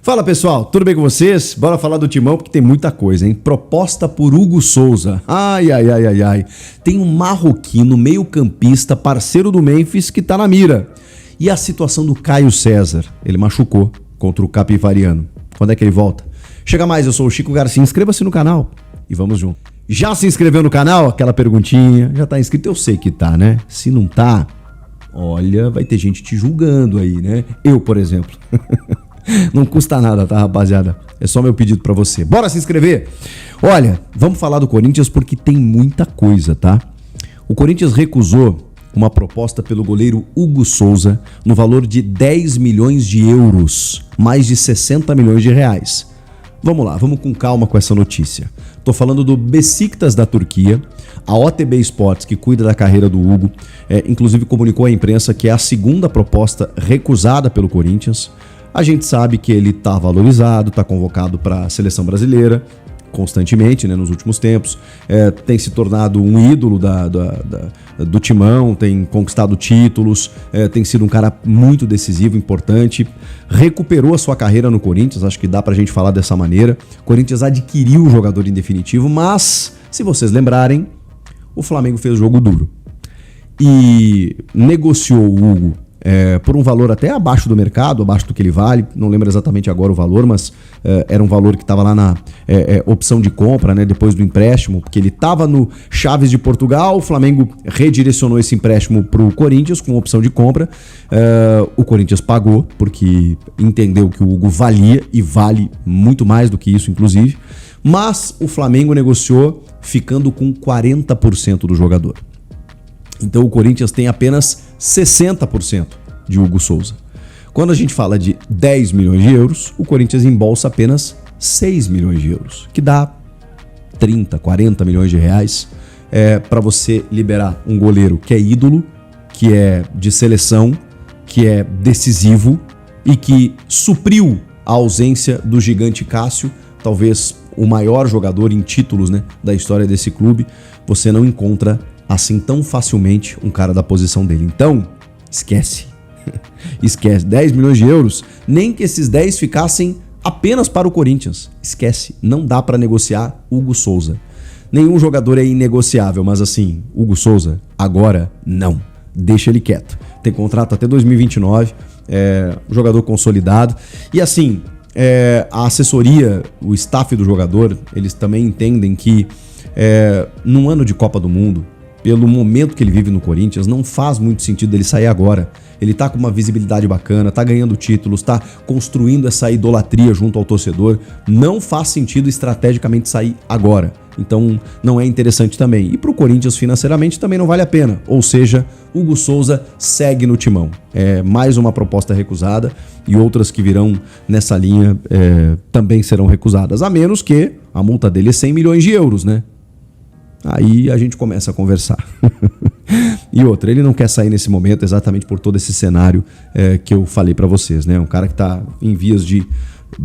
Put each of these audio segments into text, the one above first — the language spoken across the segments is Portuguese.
Fala pessoal, tudo bem com vocês? Bora falar do Timão porque tem muita coisa, hein? Proposta por Hugo Souza. Ai. Tem um marroquino meio-campista, parceiro do Memphis, que tá na mira. E a situação do Caio César? Ele machucou contra o Capivariano. Quando é que ele volta? Chega mais, eu sou o Chico Garcia. Inscreva-se no canal e vamos junto. Já se inscreveu no canal? Aquela perguntinha. Já tá inscrito? Eu sei que tá, né? Se não tá, olha, vai ter gente te julgando aí, né? Eu, por exemplo. Não custa nada, tá, rapaziada? É só meu pedido pra você. Bora se inscrever? Olha, vamos falar do Corinthians porque tem muita coisa, tá? O Corinthians recusou uma proposta pelo goleiro Hugo Souza no valor de 10 milhões de euros, mais de 60 milhões de reais. Vamos lá, vamos com calma com essa notícia. Tô falando do Besiktas da Turquia. A OTB Sports, que cuida da carreira do Hugo, inclusive comunicou à imprensa que é a segunda proposta recusada pelo Corinthians. A gente sabe que ele está valorizado, está convocado para a seleção brasileira constantemente, né, nos últimos tempos. Tem se tornado um ídolo do Timão, tem conquistado títulos, tem sido um cara muito decisivo, importante. Recuperou a sua carreira no Corinthians, acho que dá pra gente falar dessa maneira. O Corinthians adquiriu o jogador em definitivo, mas, se vocês lembrarem, o Flamengo fez jogo duro e negociou o Hugo por um valor até abaixo do mercado, abaixo do que ele vale, não lembro exatamente agora o valor, mas era um valor que estava lá na opção de compra, né, depois do empréstimo, porque ele estava no Chaves de Portugal, o Flamengo redirecionou esse empréstimo para o Corinthians com opção de compra, o Corinthians pagou, porque entendeu que o Hugo valia e vale muito mais do que isso, inclusive, mas o Flamengo negociou ficando com 40% do jogador. Então o Corinthians tem apenas 60% de Hugo Souza. Quando a gente fala de 10 milhões de euros, o Corinthians embolsa apenas 6 milhões de euros, que dá 30, 40 milhões de reais para você liberar um goleiro que é ídolo, que é de seleção, que é decisivo e que supriu a ausência do gigante Cássio, talvez o maior jogador em títulos, né, da história desse clube. Você não encontra assim tão facilmente um cara da posição dele. Então, esquece. Esquece. 10 milhões de euros, nem que esses 10 ficassem apenas para o Corinthians. Esquece. Não dá para negociar Hugo Souza. Nenhum jogador é inegociável, mas assim, Hugo Souza, agora não. Deixa ele quieto. Tem contrato até 2029, jogador consolidado. E assim, a assessoria, o staff do jogador, eles também entendem que num ano de Copa do Mundo, pelo momento que ele vive no Corinthians, não faz muito sentido ele sair agora. Ele tá com uma visibilidade bacana, tá ganhando títulos, tá construindo essa idolatria junto ao torcedor. Não faz sentido estrategicamente sair agora. Então não é interessante também. E pro Corinthians financeiramente também não vale a pena. Ou seja, Hugo Souza segue no Timão. É mais uma proposta recusada e outras que virão nessa linha também serão recusadas. A menos que a multa dele é 100 milhões de euros, né? Aí a gente começa a conversar. E outra, ele não quer sair nesse momento exatamente por todo esse cenário que eu falei pra vocês, né? Um cara que tá em vias de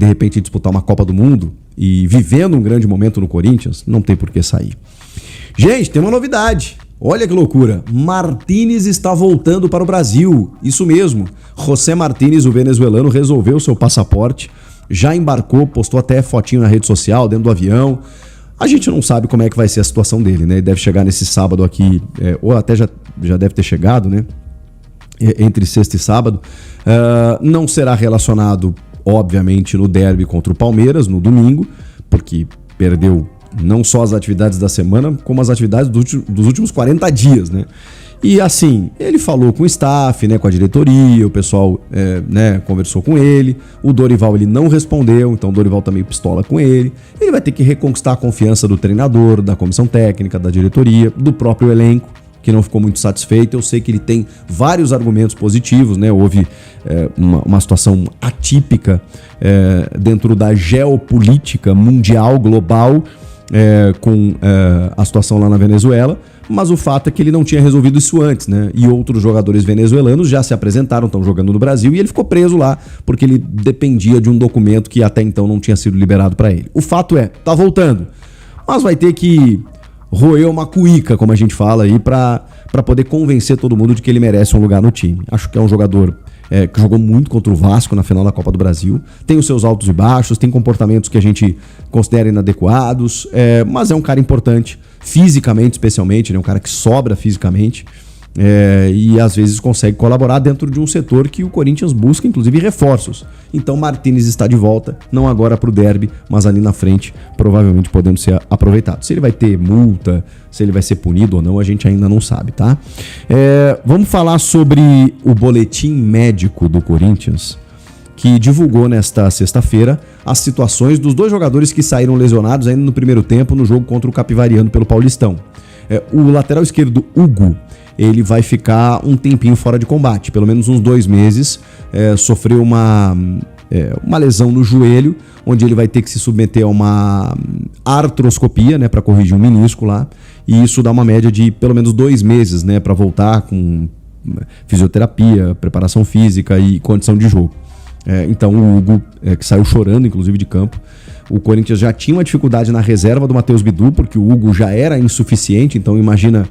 repente, disputar uma Copa do Mundo e vivendo um grande momento no Corinthians, não tem por que sair. Gente, tem uma novidade. Olha que loucura. Martínez está voltando para o Brasil. Isso mesmo. José Martínez, o venezuelano, resolveu seu passaporte, já embarcou, postou até fotinho na rede social, dentro do avião. A gente não sabe como é que vai ser a situação dele, né? Ele deve chegar nesse sábado aqui, ou até já deve ter chegado, né? Entre sexta e sábado. Não será relacionado, obviamente, no derby contra o Palmeiras, no domingo, porque perdeu não só as atividades da semana, como as atividades dos últimos 40 dias, né? E assim, ele falou com o staff, né, com a diretoria, o pessoal conversou com ele, o Dorival ele não respondeu, então o Dorival tá meio pistola com ele. Ele vai ter que reconquistar a confiança do treinador, da comissão técnica, da diretoria, do próprio elenco, que não ficou muito satisfeito. Eu sei que ele tem vários argumentos positivos, né? Houve uma situação atípica dentro da geopolítica mundial, global, com a situação lá na Venezuela. Mas o fato é que ele não tinha resolvido isso antes, né? E outros jogadores venezuelanos já se apresentaram, estão jogando no Brasil, e ele ficou preso lá porque ele dependia de um documento que até então não tinha sido liberado para ele. O fato é, tá voltando, mas vai ter que roer uma cuíca, como a gente fala aí, para poder convencer todo mundo de que ele merece um lugar no time. Acho que é um jogador que jogou muito contra o Vasco na final da Copa do Brasil. Tem os seus altos e baixos, tem comportamentos que a gente considera inadequados, mas é um cara importante, fisicamente especialmente, né? Um cara que sobra fisicamente. E às vezes consegue colaborar dentro de um setor que o Corinthians busca, inclusive, reforços. Então Martínez está de volta, não agora para o derby, mas ali na frente, provavelmente podendo ser aproveitado. Se ele vai ter multa, se ele vai ser punido ou não, a gente ainda não sabe, tá? Vamos falar sobre o boletim médico do Corinthians, que divulgou nesta sexta-feira as situações dos 2 jogadores que saíram lesionados ainda no primeiro tempo no jogo contra o Capivariano pelo Paulistão. O lateral esquerdo, Hugo, ele vai ficar um tempinho fora de combate, pelo menos uns 2 meses. Sofreu uma lesão no joelho, onde ele vai ter que se submeter a uma artroscopia, né, para corrigir um menisco lá, e isso dá uma média de pelo menos 2 meses, né, para voltar com fisioterapia, preparação física e condição de jogo. Então o Hugo, que saiu chorando inclusive de campo. O Corinthians já tinha uma dificuldade na reserva do Matheus Bidu, porque o Hugo já era insuficiente, então imagina,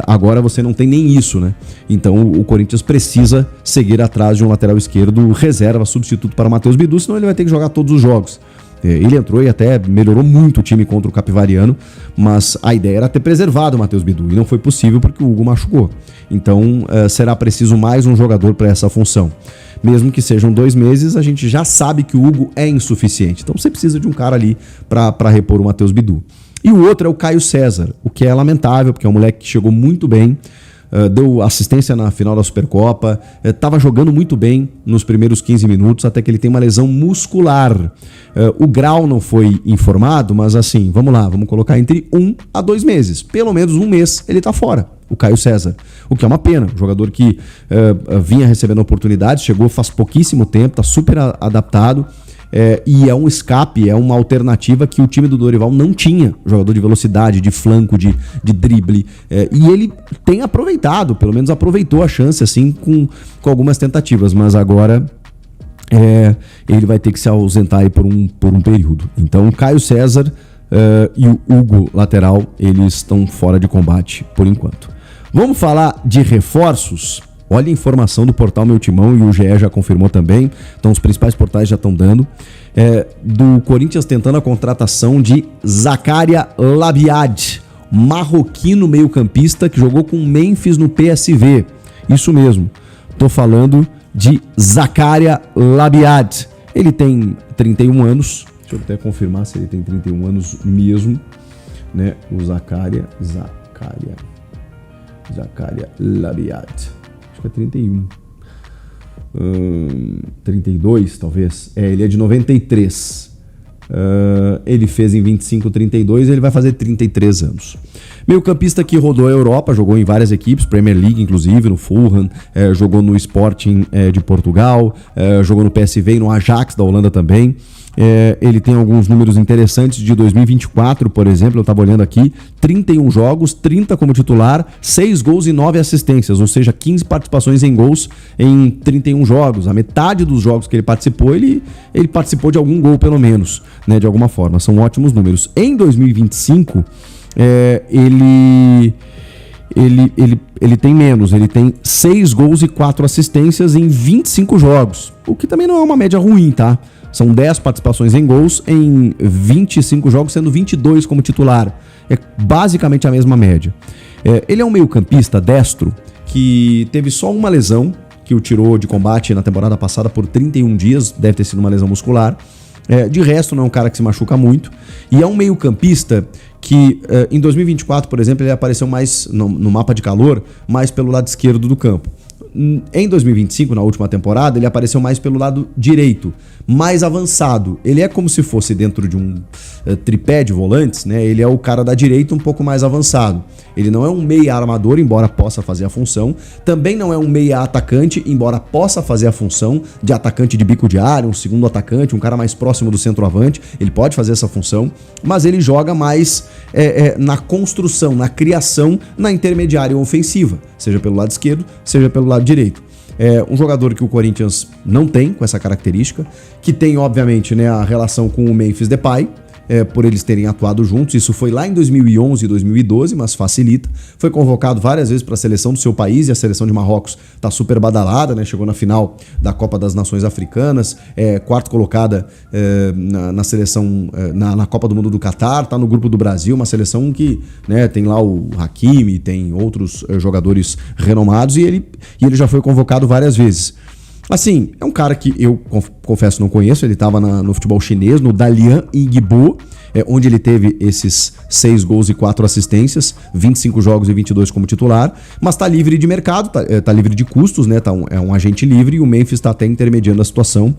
agora você não tem nem isso, né? Então o Corinthians precisa seguir atrás de um lateral esquerdo reserva, substituto para o Matheus Bidu, senão ele vai ter que jogar todos os jogos. Ele entrou e até melhorou muito o time contra o Capivariano, mas a ideia era ter preservado o Matheus Bidu, e não foi possível porque o Hugo machucou. Então será preciso mais um jogador para essa função. Mesmo que sejam 2 meses, a gente já sabe que o Hugo é insuficiente. Então você precisa de um cara ali para repor o Matheus Bidu. E o outro é o Caio César, o que é lamentável, porque é um moleque que chegou muito bem, deu assistência na final da Supercopa, estava jogando muito bem nos primeiros 15 minutos, até que ele tem uma lesão muscular. O grau não foi informado, mas assim, vamos lá, vamos colocar entre 1 a 2 meses. Pelo menos 1 mês ele está fora, o Caio César. O que é uma pena, um jogador que vinha recebendo oportunidades, chegou faz pouquíssimo tempo, está super adaptado. E é um escape, é uma alternativa que o time do Dorival não tinha. Jogador de velocidade, de flanco, de drible. E ele tem aproveitado, pelo menos aproveitou a chance assim com algumas tentativas, mas agora ele vai ter que se ausentar aí por um período. Então o Caio César e o Hugo, lateral, eles estão fora de combate por enquanto. Vamos falar de reforços? Olha a informação do portal Meu Timão, e o GE já confirmou também, então os principais portais já estão dando, do Corinthians tentando a contratação de Zakaria Labiad, marroquino meio-campista que jogou com o Memphis no PSV. Isso mesmo, tô falando de Zakaria Labiad. Ele tem 31 anos, deixa eu até confirmar se ele tem 31 anos mesmo, né? O Zakaria Labiad. Acho que é 31. 32, talvez. Ele é de 93. Ele fez em 25, 32, ele vai fazer 33 anos. Meio-campista que rodou a Europa, jogou em várias equipes, Premier League inclusive, no Fulham, jogou no Sporting de Portugal, jogou no PSV e no Ajax da Holanda também. Ele tem alguns números interessantes de 2024, por exemplo, eu estava olhando aqui, 31 jogos, 30 como titular, 6 gols e 9 assistências, ou seja, 15 participações em gols em 31 jogos. A metade dos jogos que ele participou, ele participou de algum gol pelo menos, né, de alguma forma, são ótimos números. Em 2025, ele tem menos, ele tem 6 gols e 4 assistências em 25 jogos, o que também não é uma média ruim, tá? São 10 participações em gols em 25 jogos, sendo 22 como titular. É basicamente a mesma média. Ele é um meio-campista destro que teve só uma lesão que o tirou de combate na temporada passada por 31 dias, deve ter sido uma lesão muscular. De resto, não é um cara que se machuca muito. E é um meio-campista que em 2024, por exemplo, ele apareceu mais no mapa de calor, mais pelo lado esquerdo do campo. Em 2025, na última temporada, ele apareceu mais pelo lado direito, mais avançado. Ele é como se fosse dentro de um tripé de volantes, né? Ele é o cara da direita um pouco mais avançado. Ele não é um meia armador, embora possa fazer a função. Também não é um meia atacante, embora possa fazer a função de atacante de bico de área, um segundo atacante, um cara mais próximo do centroavante. Ele pode fazer essa função, mas ele joga mais na construção, na criação, na intermediária ofensiva, seja pelo lado esquerdo, seja pelo lado direito. É um jogador que o Corinthians não tem com essa característica, que tem, obviamente, né, a relação com o Memphis Depay, por eles terem atuado juntos. Isso foi lá em 2011 e 2012, mas facilita. Foi convocado várias vezes para a seleção do seu país, e a seleção de Marrocos está super badalada, né? Chegou na final da Copa das Nações Africanas, quarto colocada na seleção, na Copa do Mundo do Catar, está no grupo do Brasil, uma seleção que, né, tem lá o Hakimi, tem outros jogadores renomados, e ele já foi convocado várias vezes. Assim, é um cara que eu confesso não conheço, ele estava no futebol chinês, no Dalian Yingbo, onde ele teve esses 6 gols e 4 assistências, 25 jogos e 22 como titular, mas está livre de mercado, tá livre de custos, né? É um agente livre, e o Memphis está até intermediando a situação.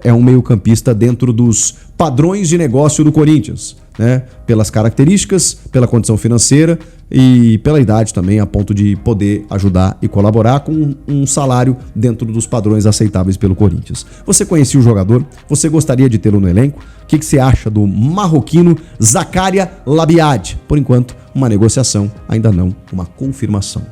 É um meio-campista dentro dos padrões de negócio do Corinthians, né? Pelas características, pela condição financeira e pela idade também, a ponto de poder ajudar e colaborar com um salário dentro dos padrões aceitáveis pelo Corinthians. Você conhecia o jogador? Você gostaria de tê-lo no elenco? O que você acha do marroquino Zakaria Labiad? Por enquanto, uma negociação, ainda não uma confirmação.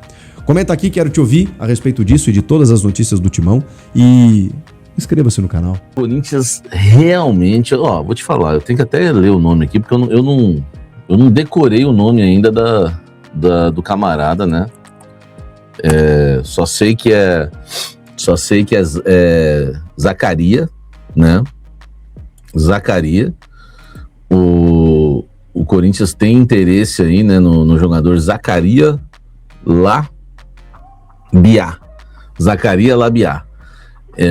Comenta aqui, quero te ouvir a respeito disso e de todas as notícias do Timão, e inscreva-se no canal. Corinthians realmente, vou te falar, eu tenho que até ler o nome aqui, porque eu não decorei o nome ainda do camarada, né? Só sei que é Zakaria, né? Zakaria. O Corinthians tem interesse aí, né, no jogador Zakaria Labiad. Zakaria Labiad.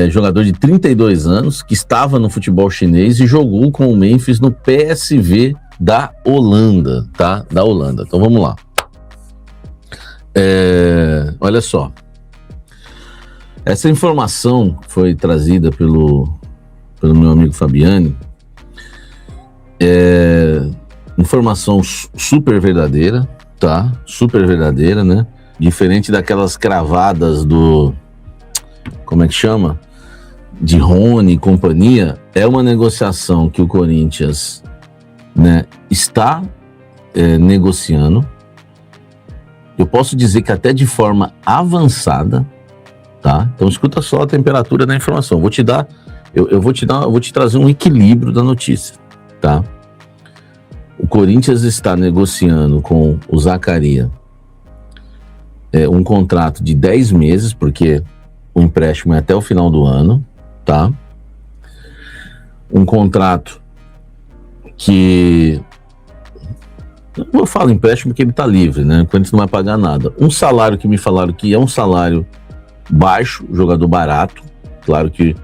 Jogador de 32 anos, que estava no futebol chinês e jogou com o Memphis no PSV da Holanda, tá? Da Holanda. Então vamos lá. Olha só. Essa informação foi trazida pelo meu amigo Fabiani. Informação super verdadeira, tá? Super verdadeira, né? Diferente daquelas cravadas como é que chama? De Rony e companhia. É uma negociação que o Corinthians, né, está negociando. Eu posso dizer que até de forma avançada, tá? Então escuta só a temperatura da informação. Eu vou te trazer um equilíbrio da notícia, tá? O Corinthians está negociando com o Zakaria um contrato de 10 meses, porque o empréstimo é até o final do ano, tá? Um contrato que... Eu falo empréstimo porque ele tá livre, né? O Corinthians não vai pagar nada. Um salário que me falaram que é um salário baixo, jogador barato. Claro que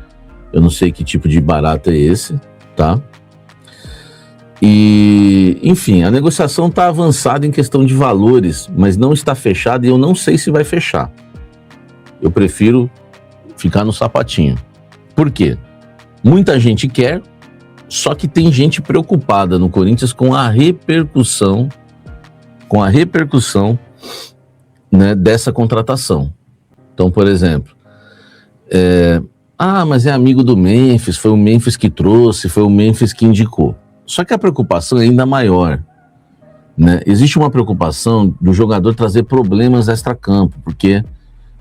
eu não sei que tipo de barato é esse, tá? E, enfim, a negociação está avançada em questão de valores, mas não está fechada e eu não sei se vai fechar. Eu prefiro ficar no sapatinho. Por quê? Muita gente quer, só que tem gente preocupada no Corinthians com a repercussão, né, dessa contratação. Então, por exemplo, mas é amigo do Memphis, foi o Memphis que trouxe, foi o Memphis que indicou. Só que a preocupação é ainda maior, né? Existe uma preocupação do jogador trazer problemas extra-campo, porque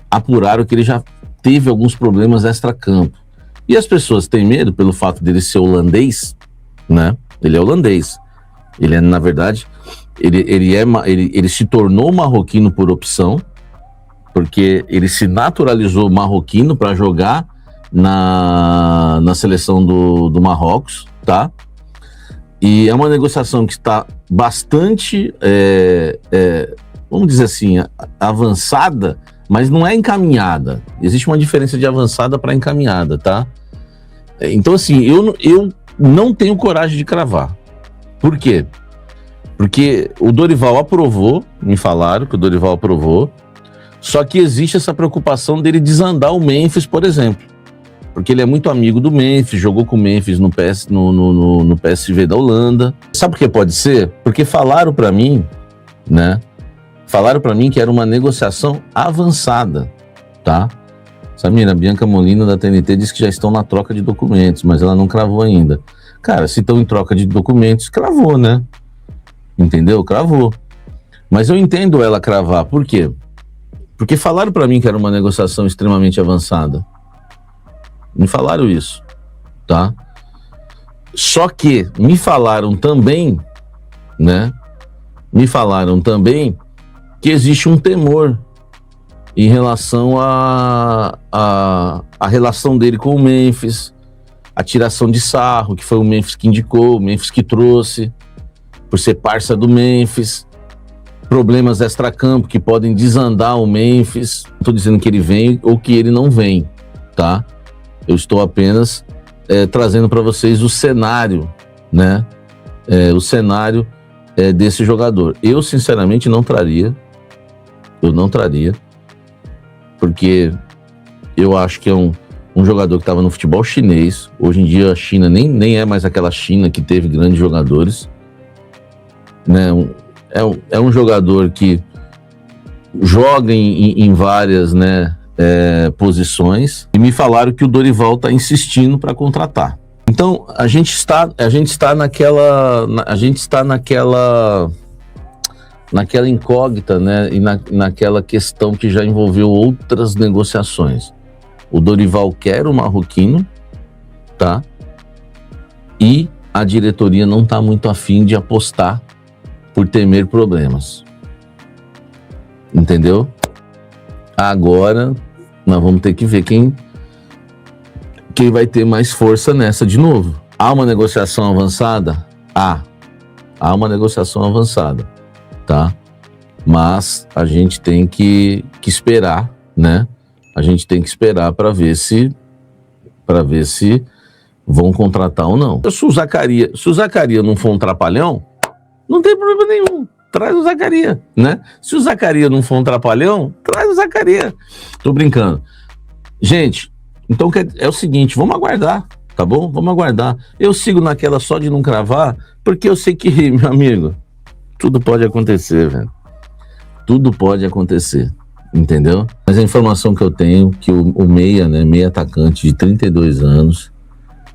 apuraram que ele já teve alguns problemas extra-campo. E as pessoas têm medo pelo fato dele ser holandês, né? Ele é holandês. Ele na verdade, ele se tornou marroquino por opção, porque ele se naturalizou marroquino para jogar na seleção do Marrocos, tá? E é uma negociação que está bastante, vamos dizer assim, avançada, mas não é encaminhada. Existe uma diferença de avançada para encaminhada, tá? Então, assim, eu não tenho coragem de cravar. Por quê? Porque o Dorival aprovou, me falaram que o Dorival aprovou, só que existe essa preocupação dele desandar o Memphis, por exemplo. Porque ele é muito amigo do Memphis, jogou com o Memphis no PSV da Holanda. Sabe por que pode ser? Porque falaram para mim, né? Falaram para mim que era uma negociação avançada, tá? Samira, Bianca Molina da TNT disse que já estão na troca de documentos, mas ela não cravou ainda. Cara, se estão em troca de documentos, cravou, né? Entendeu? Cravou. Mas eu entendo ela cravar. Por quê? Porque falaram para mim que era uma negociação extremamente avançada. Me falaram isso, tá? Só que me falaram também, né? Me falaram também que existe um temor em relação a relação dele com o Memphis, a tiração de sarro, que foi o Memphis que indicou, o Memphis que trouxe, por ser parça do Memphis, problemas extracampo que podem desandar o Memphis. Não estou dizendo que ele vem ou que ele não vem, tá? Eu estou apenas trazendo para vocês o cenário, né? O cenário desse jogador. Eu, sinceramente, não traria. Eu não traria, porque eu acho que é um jogador que estava no futebol chinês. Hoje em dia a China nem é mais aquela China que teve grandes jogadores, né? É um jogador que joga em várias, né, posições, e me falaram que o Dorival está insistindo para contratar. Então a gente está naquela incógnita, né, e naquela questão que já envolveu outras negociações. O Dorival quer o Marroquino, tá? E a diretoria não está muito afim de apostar por temer problemas. Entendeu? Agora nós vamos ter que ver quem vai ter mais força nessa de novo. Há uma negociação avançada? Há uma negociação avançada, tá? Mas a gente tem que esperar, né? A gente tem que esperar para ver se vão contratar ou não. Se o Zacarias não for um trapalhão, não tem problema nenhum. Traz o Zacarias, né? Se o Zacarias não for um trapalhão, traz o Zacarias. Tô brincando. Gente, então é o seguinte, vamos aguardar, tá bom? Vamos aguardar. Eu sigo naquela só de não cravar, porque eu sei que, meu amigo, tudo pode acontecer, velho. Tudo pode acontecer, entendeu? Mas a informação que eu tenho, que o meia, né, meia atacante de 32 anos,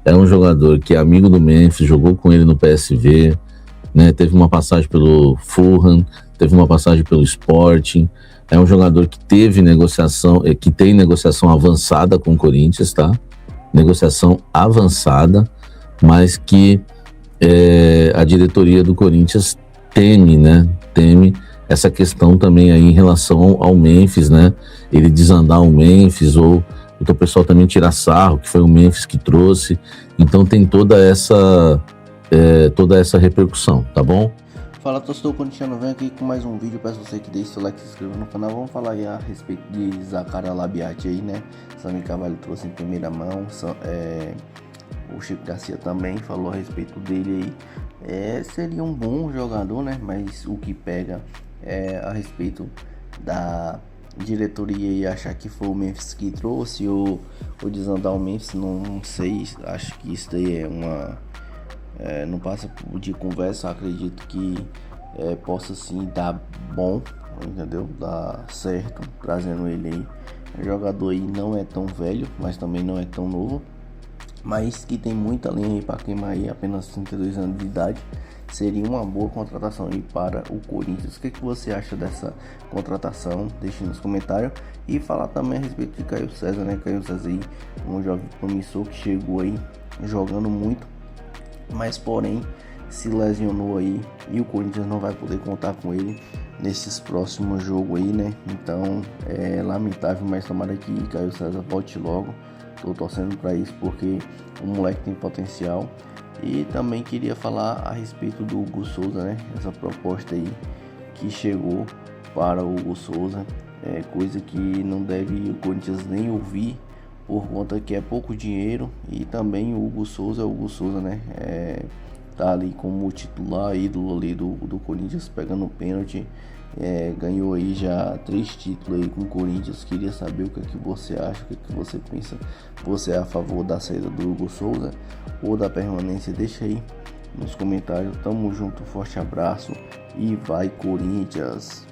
é um jogador que é amigo do Memphis, jogou com ele no PSV, né, teve uma passagem pelo Fulham, teve uma passagem pelo Sporting. É um jogador que teve negociação, que tem negociação avançada com o Corinthians, tá? Negociação avançada, mas que a diretoria do Corinthians teme, né? Teme essa questão também aí em relação ao Memphis, né? Ele desandar o Memphis, ou o pessoal também tirar sarro, que foi o Memphis que trouxe. Então tem toda essa repercussão, tá bom? Fala, torcedor corintiano, venho aqui com mais um vídeo. Peço você que deixe seu like e se inscreva no canal. Vamos falar aí a respeito de Zacarias Labiati aí, né? Sami Carvalho trouxe em primeira mão, o Chico Garcia também falou a respeito dele aí. Seria um bom jogador, né? Mas o que pega a respeito da diretoria e achar que foi o Memphis que trouxe ou desandar o Memphis, não sei. Acho que isso daí não passa de conversa. Acredito que possa sim dar bom, entendeu? Dar certo, trazendo ele aí. O jogador aí não é tão velho, mas também não é tão novo, mas que tem muita linha aí para queimar aí, apenas 32 anos de idade. Seria uma boa contratação aí para o Corinthians. O que você acha dessa contratação? Deixe nos comentários. E falar também a respeito de Caio César, né? Caio César aí, um jovem promissor que chegou aí jogando muito, mas porém se lesionou aí e o Corinthians não vai poder contar com ele nesses próximos jogos aí, né? Então é lamentável, mas tomara que Caio César volte logo. Tô torcendo para isso porque o moleque tem potencial. E também queria falar a respeito do Hugo Souza, né? Essa proposta aí que chegou para o Hugo Souza, coisa que não deve o Corinthians nem ouvir, por conta que é pouco dinheiro. E também o Hugo Souza é o Hugo Souza, né? Tá ali como titular, ídolo ali do Corinthians, pegando pênalti. Ganhou aí já 3 títulos aí com o Corinthians. Queria saber o que é que você acha, o que é que você pensa. Você é a favor da saída do Hugo Souza ou da permanência? Deixa aí nos comentários. Tamo junto, forte abraço e vai Corinthians!